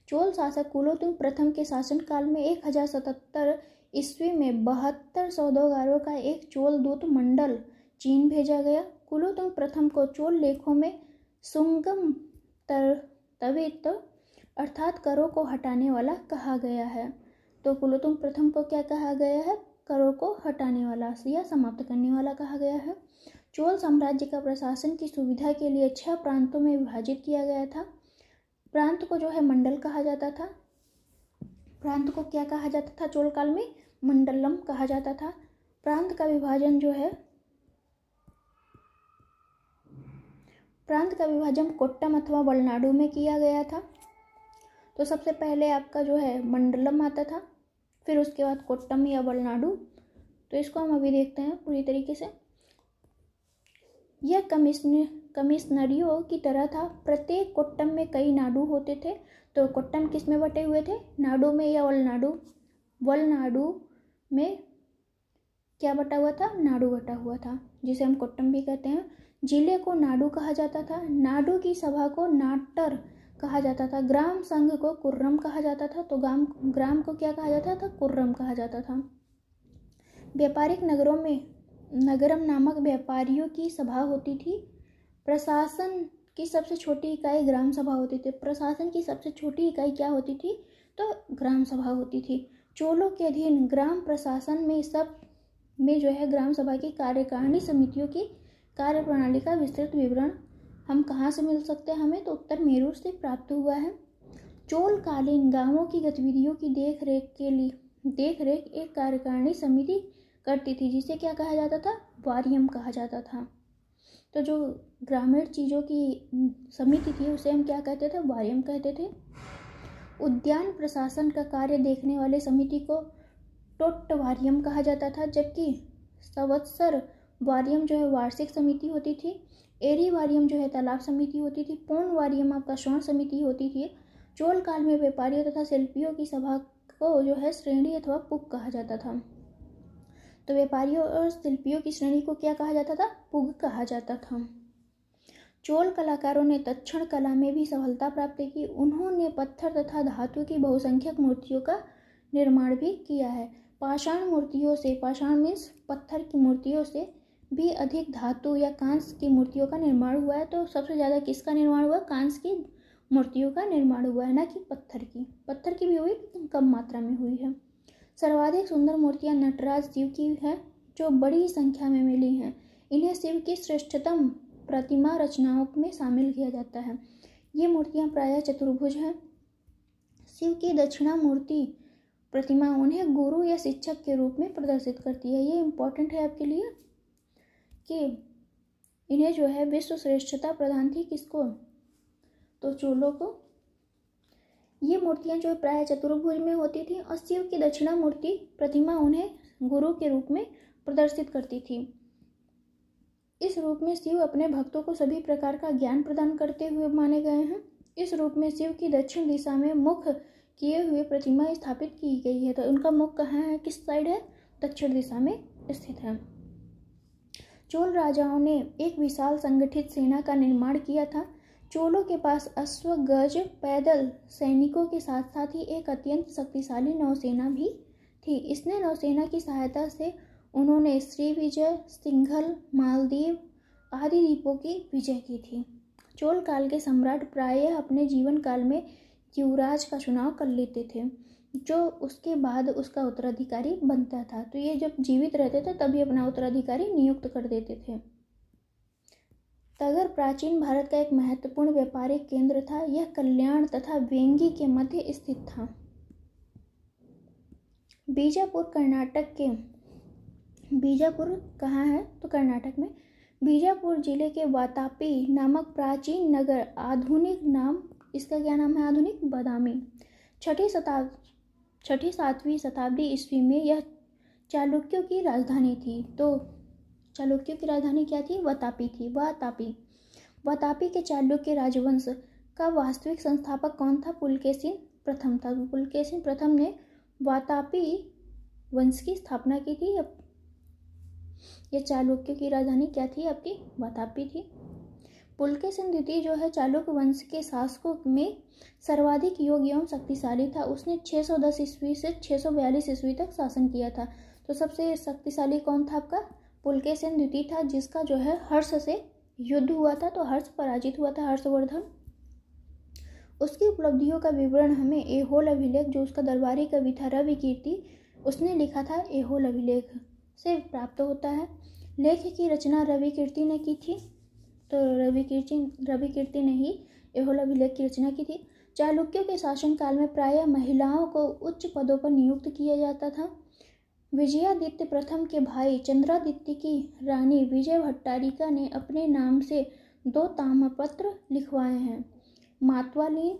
चोल शासक कुलोत्तुंग प्रथम के शासनकाल में 1077 ईस्वी में 72 सौदागरों का एक चोल दूत मंडल चीन भेजा गया। कुलोत्तुंग प्रथम को चोल लेखों में सुंगम तवित अर्थात करों को हटाने वाला कहा गया है। तो कुलोत्तुंग प्रथम को क्या कहा गया है? करों को हटाने वाला या समाप्त करने वाला कहा गया है। चोल साम्राज्य का प्रशासन की सुविधा के लिए 6 प्रांतों में विभाजित किया गया था। प्रांत को जो है मंडल कहा जाता था। प्रांत को क्या कहा जाता था? चोल काल में मंडलम कहा जाता था। प्रांत का विभाजन कोट्टम अथवा वलनाडु में किया गया था। तो सबसे पहले आपका जो है मंडलम आता था, फिर उसके बाद कोट्टम या वलनाडु। तो इसको हम अभी देखते हैं पूरी तरीके से। यह कमिश्नरियों की तरह था। प्रत्येक कोट्टम में कई नाडु होते थे। तो कोट्टम किस में बटे हुए थे? नाडु में या वलनाडु? वलनाडु में क्या बटा हुआ था? नाडु बटा हुआ था, जिसे हम कोट्टम भी कहते हैं। जिले को नाडु कहा जाता था। नाडु की सभा को नाट्टर कहा जाता था। ग्राम संघ को कुर्रम कहा जाता था। तो ग्राम को क्या कहा जाता था? कुर्रम कहा जाता था। व्यापारिक नगरों में नगरम नामक व्यापारियों की सभा होती थी। प्रशासन की सबसे छोटी इकाई ग्राम सभा होती थी। प्रशासन की सबसे छोटी इकाई क्या होती थी? तो ग्राम सभा होती थी। चोलों के अधीन ग्राम प्रशासन में जो है ग्राम सभा की कार्यकारिणी समितियों की कार्यप्रणाली का विस्तृत विवरण हम कहाँ से मिल सकते हैं? हमें तो उत्तर मेरूर से प्राप्त हुआ है। चोलकालीन गांवों की गतिविधियों की देखरेख एक कार्यकारिणी समिति करती थी, जिसे क्या कहा जाता था? वारियम कहा जाता था। तो जो ग्रामीण चीज़ों की समिति थी उसे हम क्या कहते थे? वारियम कहते थे। उद्यान प्रशासन का कार्य देखने वाले समिति को टोट्टवारियम कहा जाता था, जबकि संवत्सर वारियम जो है वार्षिक समिति होती थी। एरी वारियम जो है तालाब समिति होती थी। पूर्ण वारियम आपका श्रवण समिति होती थी। चोल काल में व्यापारियों तथा शिल्पियों की सभा को जो है श्रेणी अथवा पुग कहा जाता था। तो व्यापारियों और शिल्पियों की श्रेणी को क्या कहा जाता था? पुग कहा जाता था। चोल कलाकारों ने तक्षण कला में भी सफलता प्राप्त की। उन्होंने पत्थर तथा धातु की बहुसंख्यक मूर्तियों का निर्माण भी किया है। पाषाण मीन्स पत्थर की मूर्तियों से भी अधिक धातु या कांस्य की मूर्तियों का निर्माण हुआ है। तो सबसे ज़्यादा किसका निर्माण हुआ? कांस्य की मूर्तियों का निर्माण हुआ है, ना कि पत्थर की भी हुई लेकिन कम मात्रा में हुई है। सर्वाधिक सुंदर मूर्तियां नटराज शिव की हैं, जो बड़ी संख्या में मिली हैं। इन्हें शिव की श्रेष्ठतम प्रतिमा रचनाओं में शामिल किया जाता है। ये मूर्तियां प्रायः चतुर्भुज हैं। शिव की दक्षिणामूर्ति प्रतिमा उन्हें गुरु या शिक्षक के रूप में प्रदर्शित करती है। ये इम्पोर्टेंट है आपके लिए कि इन्हें जो है विश्व श्रेष्ठता प्रदान थी किसको? तो चोलों को। ये मूर्तियां जो प्राय चतुर्भुज में होती थी और शिव की दक्षिणामूर्ति प्रतिमा उन्हें गुरु के रूप में प्रदर्शित करती थी। इस रूप में शिव अपने भक्तों को सभी प्रकार का ज्ञान प्रदान करते हुए माने गए हैं। इस रूप में शिव की दक्षिण दिशा में मुख किए हुए प्रतिमा स्थापित की गई है। तो उनका मुख कहाँ है? किस साइड है? दक्षिण दिशा में स्थित है। चोल राजाओं ने एक विशाल संगठित सेना का निर्माण किया था। चोलों के पास अश्व, गज, पैदल सैनिकों के साथ साथ ही एक अत्यंत शक्तिशाली नौसेना भी थी। इसने नौसेना की सहायता से उन्होंने श्रीविजय, सिंघल, मालदीव आदि द्वीपों की विजय की थी। चोल काल के सम्राट प्रायः अपने जीवन काल में युवराज का चुनाव कर लेते थे, जो उसके बाद उसका उत्तराधिकारी बनता था। तो ये जब जीवित रहते थे तभी अपना उत्तराधिकारी नियुक्त कर देते थे। तगर प्राचीन भारत का एक महत्वपूर्ण व्यापारिक केंद्र था। यह कल्याण तथा वेंगी के मध्य स्थित था। बीजापुर कर्नाटक के बीजापुर कहाँ है तो कर्नाटक में बीजापुर जिले के वातापी नामक प्राचीन नगर, आधुनिक नाम इसका क्या नाम है आधुनिक बादामी, छठी सातवीं शताब्दी ईस्वी में यह चालुक्यों की राजधानी थी। तो चालुक्यों की राजधानी क्या थी? वातापी थी। वातापी के चालुक्य राजवंश का वास्तविक संस्थापक कौन था? पुलकेशिन प्रथम था। पुलकेशिन प्रथम ने वातापी वंश की स्थापना की थी। यह चालुक्यों की राजधानी क्या थी? आपकी वातापी थी। पुलकेशिन द्वितीय जो है चालुक्य वंश के शासकों में सर्वाधिक योग्य एवं शक्तिशाली था। उसने 610 ईस्वी से 642 ईस्वी तक शासन किया था। तो सबसे शक्तिशाली कौन था? आपका पुलकेशिन द्वितीय था, जिसका जो है हर्ष से युद्ध हुआ था। तो हर्ष पराजित हुआ था, हर्षवर्धन। उसकी उपलब्धियों का विवरण हमें एहोल अभिलेख, जो उसका दरबारी कवि था रवि कीर्ति, उसने लिखा था, एहोल अभिलेख से प्राप्त होता है। लेख की रचना रवि कीर्ति ने की थी। तो रवि कीर्ति ने ही एहोल अभिलेख की रचना की थी। चालुक्यों के शासनकाल में प्रायः महिलाओं को उच्च पदों पर नियुक्त किया जाता था। विजयादित्य प्रथम के भाई चंद्रादित्य की रानी विजय भट्टारिका ने अपने नाम से 2 ताम्रपत्र लिखवाए हैं। मातवालीन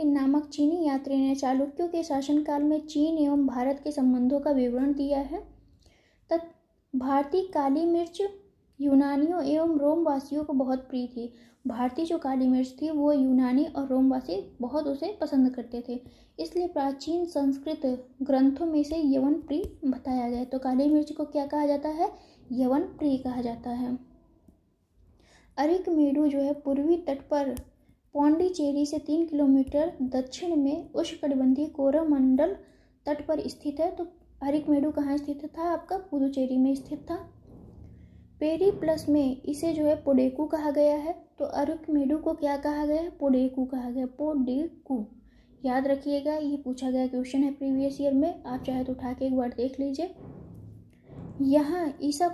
नामक चीनी यात्री ने चालुक्यों के शासनकाल में चीन एवं भारत के संबंधों का विवरण दिया है। भारतीय काली मिर्च यूनानियों एवं रोमवासियों को बहुत प्रिय थी। भारतीय जो काली मिर्च थी वो यूनानी और रोमवासी बहुत उसे पसंद करते थे, इसलिए प्राचीन संस्कृत ग्रंथों में से यवन प्रिय बताया गया। तो काली मिर्च को क्या कहा जाता है? यवन प्रिय कहा जाता है। अरिकमेडु जो है पूर्वी तट पर पौंडीचेरी से 3 किलोमीटर दक्षिण में उष्णकटिबंधीय कोरोमंडल तट पर स्थित है। तो अरिकमेडु कहाँ स्थित था? आपका पुदुचेरी में स्थित था। पेरीप्लस में इसे जो है पोडेकू कहा गया है। तो अरिकमेडु को क्या कहा गया है? पोडेकू कहा गया। पोडेकू याद रखिएगा, ये पूछा गया क्वेश्चन है प्रीवियस ईयर में। आप चाहे तो उठा के एक बार देख लीजिए। यहाँ ईसा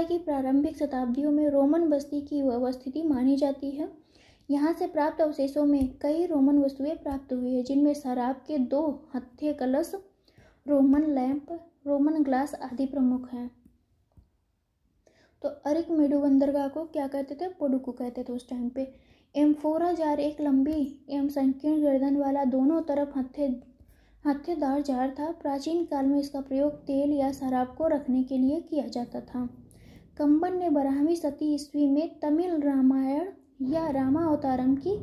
की प्रारंभिक शताब्दियों में रोमन बस्ती की अवस्थिति मानी जाती है। यहाँ से प्राप्त अवशेषों में कई रोमन वस्तुएं प्राप्त हुई है, जिनमें शराब के 2 हत्थे कलश, रोमन लैंप, रोमन ग्लास आदि प्रमुख हैं। तो अरिकमेडु बंदरगाह को क्या कहते थे? पोडुकू कहते थे उस टाइम पे। एम्फोरा जार एक लंबी एवं संकीर्ण गर्दन वाला दोनों तरफ हत्थेदार जार था। प्राचीन काल में इसका प्रयोग तेल या शराब को रखने के लिए किया जाता था। कंबन ने 12वीं शती ईस्वी में तमिल रामायण या रामावतारम की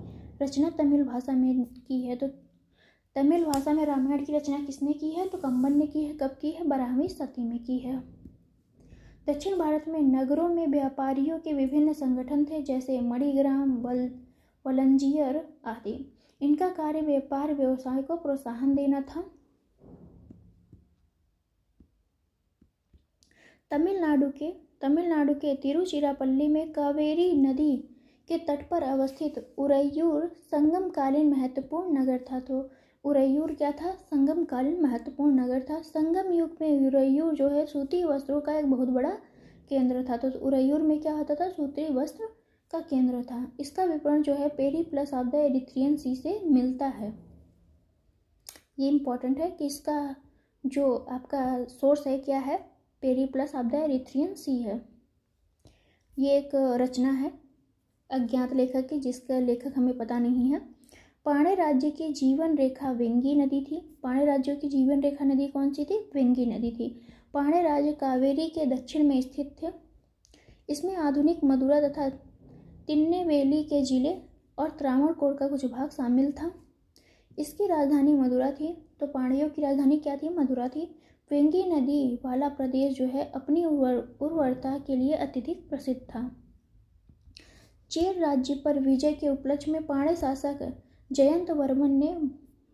रचना तमिल भाषा में की है। तो तमिल भाषा में रामायण की रचना किसने की है? तो कंबन ने की है। कब की है? 12वीं शती में की है। दक्षिण भारत में नगरों में व्यापारियों के विभिन्न संगठन थे, जैसे मणिग्राम, वलंजियर आदि। इनका कार्य व्यापार व्यवसाय को प्रोत्साहन देना था। तमिलनाडु के तिरुचिरापल्ली में कावेरी नदी के तट पर अवस्थित उरैयूर संगमकालीन महत्वपूर्ण नगर था। तो उरैयूर क्या था? संगमकालीन महत्वपूर्ण नगर था। संगम युग में उरैयूर जो है सूती वस्त्रों का एक बहुत बड़ा केंद्र था। तो उरैयूर में क्या होता था? सूती वस्त्र का केंद्र था। इसका विवरण जो है पेरीप्लस ऑफ द एरिथ्रियन सी से मिलता है। ये इंपॉर्टेंट है कि इसका जो आपका सोर्स है क्या है? पेरीप्लस ऑफ द एरिथ्रियन सी है। ये एक रचना है अज्ञात लेखक की, जिसका लेखक हमें पता नहीं है। पाणे राज्य की जीवन रेखा वेंगी नदी थी। पाणे राज्यों की जीवन रेखा नदी कौन सी थी? वेंगी नदी थी। पाणे राज्य कावेरी के दक्षिण में स्थित थे। इसमें आधुनिक मदुरा तथा तिन्नेवेली के जिले और त्रावणकोर का कुछ भाग शामिल था। इसकी राजधानी मदुरा थी। तो पांड्यों की राजधानी क्या थी? मदुरा थी। वेंगी नदी वाला प्रदेश जो है अपनी उर्वरता के लिए अत्यधिक प्रसिद्ध था। चेर राज्य पर विजय के उपलक्ष्य में पांड्य शासक जयंत वर्मन ने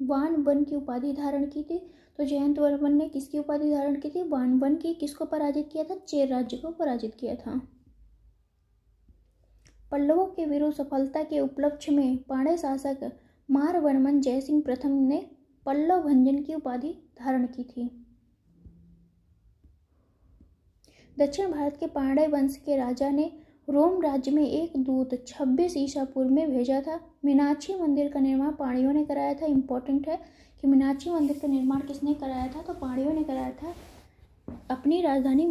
वान वन की उपाधि धारण की थी। तो जयंत वर्मन ने किसकी उपाधि धारण की थी? वान वन की। किसको पराजित किया था? चेर राज्य को पराजित किया था। पल्लवों के विरुद्ध सफलता के उपलक्ष्य में पांड्य शासक मारवर्मन जयसिंह प्रथम ने पल्लव भंजन की उपाधि धारण की थी। दक्षिण भारत के पांड्य वंश के राजा ने रोम राज्य में एक दूत 26 ईसा पूर्व में भेजा था। मीनाक्षी मंदिर का निर्माण पांड्यों ने कराया था। इंपॉर्टेंट है कि मीनाक्षी मंदिर का निर्माण किसने कराया था? तो पांड्यों ने कराया था अपनी राजधानी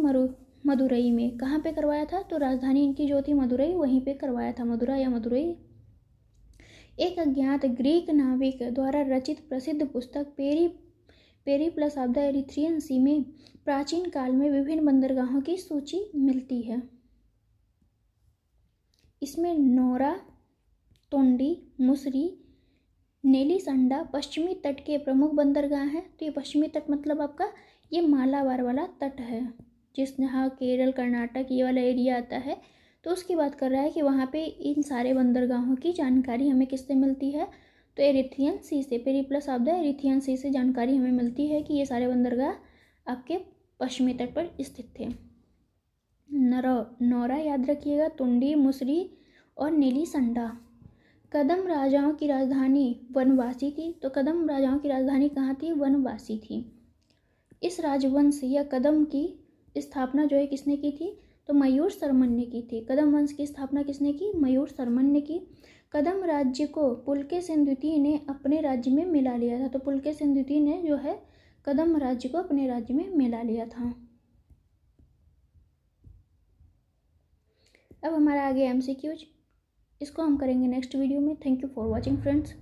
मदुरई में। कहाँ पे करवाया था? तो राजधानी इनकी जो थी मदुरई, वहीं पे करवाया था, मदुरा या मदुरई। एक अज्ञात ग्रीक नाविक द्वारा रचित प्रसिद्ध पुस्तक पेरिप्लस ऑफ द एरिथ्रियन सी में प्राचीन काल में विभिन्न बंदरगाहों की सूची मिलती है। इसमें नौरा, तोंडी, मुसरी, नेलीसंडा पश्चिमी तट के प्रमुख बंदरगाह हैं। तो ये पश्चिमी तट मतलब आपका ये मालाबार वाला तट है, जहाँ केरल, कर्नाटक ये वाला एरिया आता है। तो उसकी बात कर रहा है कि वहाँ पे इन सारे बंदरगाहों की जानकारी हमें किससे मिलती है? तो एरिथ्रियन सी से, पेरिप्लस ऑफ द एरिथ्रियन सी से जानकारी हमें मिलती है कि ये सारे बंदरगाह आपके पश्चिमी तट पर स्थित थे। नौरा याद रखिएगा, तुंडी, मुसरी और नेलीसंडा। कदम राजाओं की राजधानी वनवासी थी। तो कदम राजाओं की राजधानी कहाँ थी? वनवासी थी। इस राजवंश या कदम की स्थापना जो है किसने की थी? तो मयूर शर्मन ने की थी। कदम वंश की स्थापना किसने की? मयूर शर्मन ने की। कदम राज्य को पुलकेशिन द्वितीय ने अपने राज्य में मिला लिया था। तो पुलकेशिन द्वितीय ने जो है कदम राज्य को अपने राज्य में मिला लिया था। अब हमारा आगे MCQs, इसको हम करेंगे नेक्स्ट वीडियो में। Thank you for watching friends.